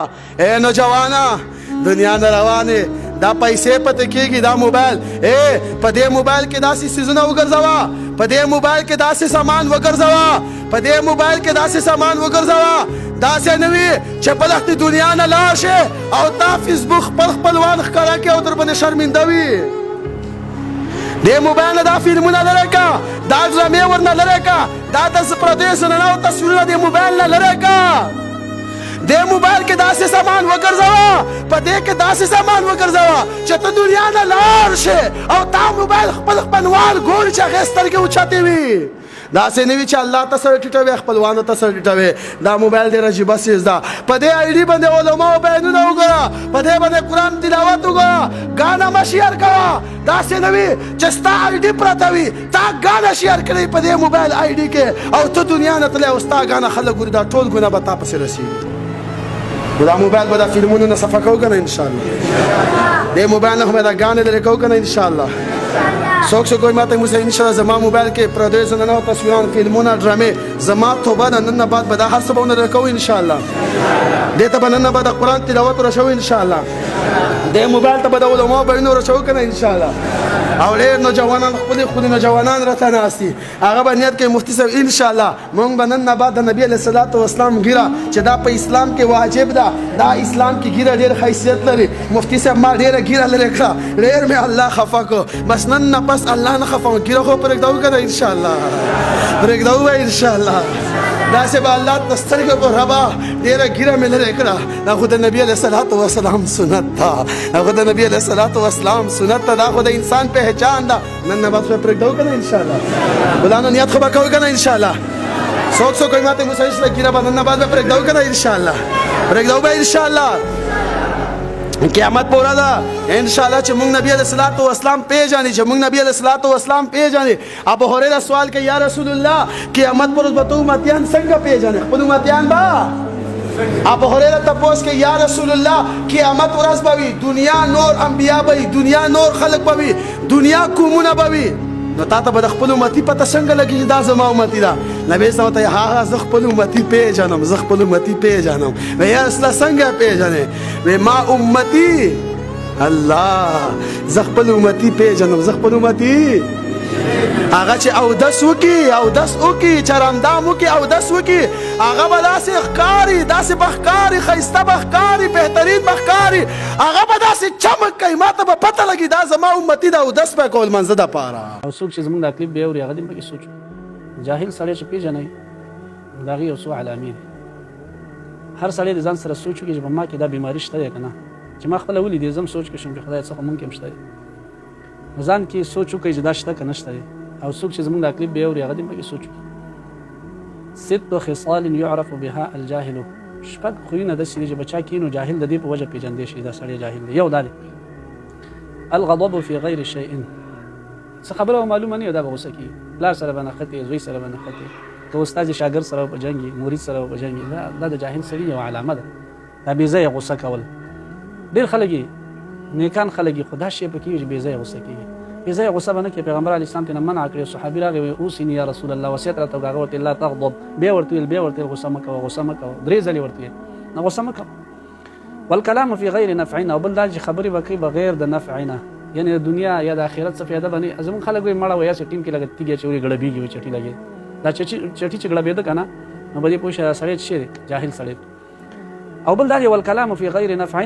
اے نوجوانا دنیا نه روانه دا پیسې پته کېږي دا موبایل په دې موبایل کې داسې سیزونه وګرځوه په دې موبایل کې داسې سامان وګرځوه په دې موبایل کې داسې سامان وګرځوه داسې نه وي چې په دغه دنیا نه لاړ شې او تا فیسبوک خپل خپلوان ښکاره کړي او در باندې شرمنده وي دې موبایل نه دا فلمونه لرې کړه دا ډرامې ورنه لرې کړه دا د پردیو سننو تصویرونه دې موبایل نه لرې کړه دې موبایل کې داسې سامان وګرځوه په دې کې داسې سامان وګرځوه چې ته دنیا نه لاړ شې او تا موبایل خپل خپلوان ګوري چې هغې سترګې اوچتې وي داسې نه وي چې الله ته سره ټیټوي خپلوانو ته سره ټیټوي دا موبایل ډېر عجیبه څیز ده په دې آی ډي باندې علماو بیانونه وګوره په دې باندې قرآن تلاوت وګوره ګاڼه مه شیر کوه داسې نه وي چې ستا آی ډي پرته وي تا ګاڼه شیر کړې په دې موبایل آی ډي کې او ته دنیا نه تللی او ستا ګاڼه خلک ګوري دا ټول ګناه به تا پسې رسېږي دا موبایل به دا فلمونو نه صفه کوو که نه انشاءالله دې موبایل نه خو به دا ګاڼې لرې کوو که نه انشاءالله څوک څوک وایي ماته موسی انشاءالله زما موبایل کې پردیو زنانو تصویران فلمونه ډرامې زما توبه ده نن نه بعد به دا هر څه به ونه لرې کوو انشاءالله دې ته به نن نه بعد د قرآن تلاوت ورسوو انشاءالله دې موبایل ته به د علماو بیانونه ورسوو که نه انشاءالله او ډېر نوجوانان خپلې نوجوانان راته ناست دي هغه به نیت کوي مفتي صاحب انشاءالله موږ به نن نه بعد د نبي علیه صلات وسلام ږیره چې دا په اسلام کې واجب ده دا اسلام کې ږیره ډېر حیثیت لري مفتي صاحب ما ډېره ږیره لرې کړه ډېر مې الله خفه کړو بس نن نه پس الله نه خفه ږیره خو پرېږدو که نه انشاءالله پرېږدو به انشاءالله داسې به الله ته سترګې په ربا ډېره ږیره مې لرې کړه دا خو د نبي علیه صلات وسلام سنت ده دا خو د نبي علیه صلات وسلام سنت ده دا خو د انسان پهچان ده نن نه بعد خو یې پرېږدو که نه انشاءالله ګلانو نیت خو به کوو که نه انشاءالله څوک څوک وایي ماته موسی صاحب ږیره به نن نه بعد به پرېږدو که نه انشاءالله پرېږدو به انشاءالله قیامت په ورځ ده انشاءالله چې موږ نبي علیه صلات وسلام پېژنې چې موږ نبي علیه صلات وسلام پېژنې ابو هریره سوال کوي یا رسول الله قیامت په ورځ به ته امتیان څنګه پېژنې خپل امتیان به ابو هریره تپوس کوي یا رسول الله قیامت ورځ به وي دنیا نور انبیا به وي دنیا نور خلق به وي دنیا قومونه به وي نو تا ته به د خپل امتي پته څنګه لګي چې دا زما امتي ده نبي صلی الله علیه وسلم هغه زه خپل امتي پېژنم زه خپل امتي پېژنم وایي یا رسول الله څنګه پېژنې وایي ما امتي الله زه خپل امتي پېژنم زه خپل امتي هغه چې اودس وکړي چرندام وکړي اودس وکړي هغه به داسې ښکاري داسې به ښکاري ښایسته به ښکاري بهترین به ښکاري هغه به داسې چمک کوي ما ته به پته لګي دا زما امتي د اودس به کول منځه دپاره او څوک چې زموږ دا کلیپ بیا اوري هغه دې پکې سوچ جاهل سړی چې پېژنئ د هغې یو څو علامې دي هر سړی د ځان سره سوچ وکړي چې په ما کې دا بیماري شته دی که نه چې ما خپله ولیدې زه هم سوچ کې شم چې خدای څه خو مونږ کې هم شته دی ځان کې سوچ وکړئ چې دا شته که نه شته دی او څوک چې زموږ دا کلیپ بیا اوري هغه دې پکې سوچ وکړي 6 خصال يعرف بها الجاهل شپږ خویونه داسې دي چې بچا کینو جاهل د دې په وجه پېژندی شي دا سړی جاهل دی یو دا دی الغضب في غیر شیء څه خبره معلومه نه وي دا به غوسه کېږي پلار سره به نښتې زوی سره به نښتې که استاد شاګرد سره به جنګي مرید سره به جنګي دا د جاهل سړي یوه علامه ده دا بې ځایه غوسه کول ډېر خلک یې نیکان خلک یې خو دا شی پکې وي چې بې ځایه غوسه کېږي بې ځایه غوسه به نه کوي پیغمبر علیه السلام تېنه منع کړی صحابي راغی وایي اوسیني یا رسول الله وصیت راته وکړه هغه ورته لا تغضب بیا ورته ویل غوسه مه کوه غوسه مه کوه 3 ځلې ورته ویل نه غوسه مه کوه والکلام فی غیر نفعنا او بل دا چې خبرې به کوي بغیر د نفعنا یعنې د دنیا یا د آخرت څه فایده به نه زموږ خلک وایي مړه وایي ټیم کې لږ تیږې اچوي ګړبېږي وایي چټي لګي دا چټي چې ګړبېده که نه نو به دې پوه شي دا سړی څه دی جاهل سړی او بل دا دی والکلام فی غیر نفع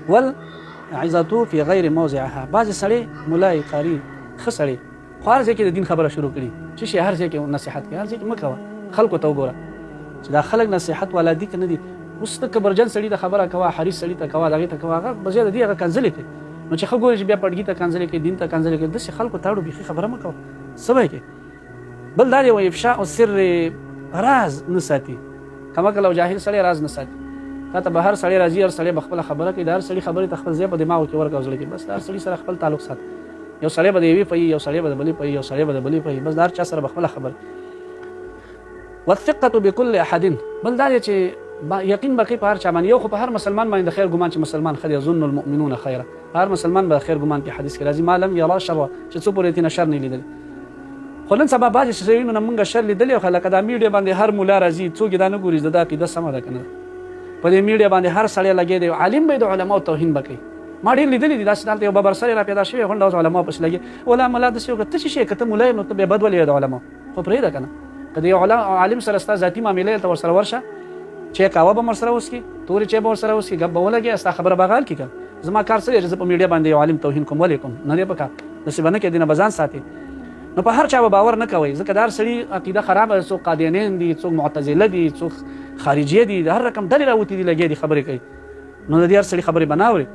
والعظة فی غیر موضعها بعضې سړی ملای قاري ښه سړی خو هر ځای کې د دین خبره شروع کړي چې شي هر ځای کې نصیحت کوي هر ځای کې مه کوه خلکو ته وګوره چې دا خلک نصیحت والا دي که نه دي اوس ته کبرجن سړي ته خبره کوه حریص سړي ته کوه د هغې ته کوه هغه بجای د دې هغه کنځلې کوي نو چې ښه ګورې چې بیا پړګي ته کنځلې کوي دین ته کنځلې کوي داسې خلکو ته اړو بیخي خبره مه کوه څه به یې کوي بل دا دی و افشاء السر راز نه ساتي کمه کله جاهل سړی راز نه ساتي تا ته به هر سړی راځي هر سړی به خپله خبره کوي د هر سړي خبرې ته خپل ځای په دماغو کې ورکړه او زړه کې بس د هر سړي سره خپل تعلق ساته یو سړی به د یوې پوهي یو سړی به د بلې پوهي یو سړی به د بلې پوهي بس د هر چا سره به خپله خبره والثقة بكل احد بل دا دی چې یقین به کوي په هر چا باندې یو خو په هر مسلمان باندې د خیر ګمان چې مسلمان ښه دی یظن المؤمنون خیره هر مسلمان به خیر ګمان کې حدیث کې راځي ما لم یرا شر چې څو پورې تېنه شر نه لیدلی خو نن سبا بعضې شیانو نه مونږ شر لیدلی خو لکه دا میډیا باندې هر مولا راځي څوک یې دا نه ګوري چې د ده عقیده سمه ده که نه په دې میډیا باندې هر سړی لګي دی عالم به د علماو توهین وکړي ما ډېر لیدلي دي داسې دلته یو ببر سړی را پیدا شوی غونډه اوس علماو پسې لګي ولا ملا داسې وکړه ته چې شی که ته ملا نو ته بې بد ولې د علماو خو پرېږده که نه که د یو عالم سره ستا ذاتي معاملې ته ورسره ورشه چې قهوه به ورسره وڅښي تورې چای به ورسره وڅښي ګپ به ولګي ستا خبره به غال کړي که زما کار څه دی چې زه په میډیا باندې یو عالم توهین کوم ولې کوم نه دی پکار داسې به نه کړې دې نه به ځان ساتې نو په هر چا به باور نه کوئ ځکه د هر سړي عقیده خرابه څوک قادیانین دي څوک معتزله دي څوک خارجیه دي د هر رقم ډلې راوتې دي لګې دي خبرې کوي نو د دې هر سړي خبرې به نه اوري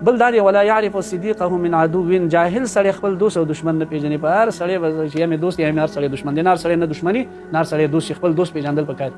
بل دا دی ولا يعرف صديقه من عدو جاهل سړی خپل دوست او دشمن نه پیژني په هر سړی چې یا مې دوست یا مې هر سړی دشمن دی نه هر سړی نه دشمني نه هر سړی دوست خپل دوست پیژندل پکار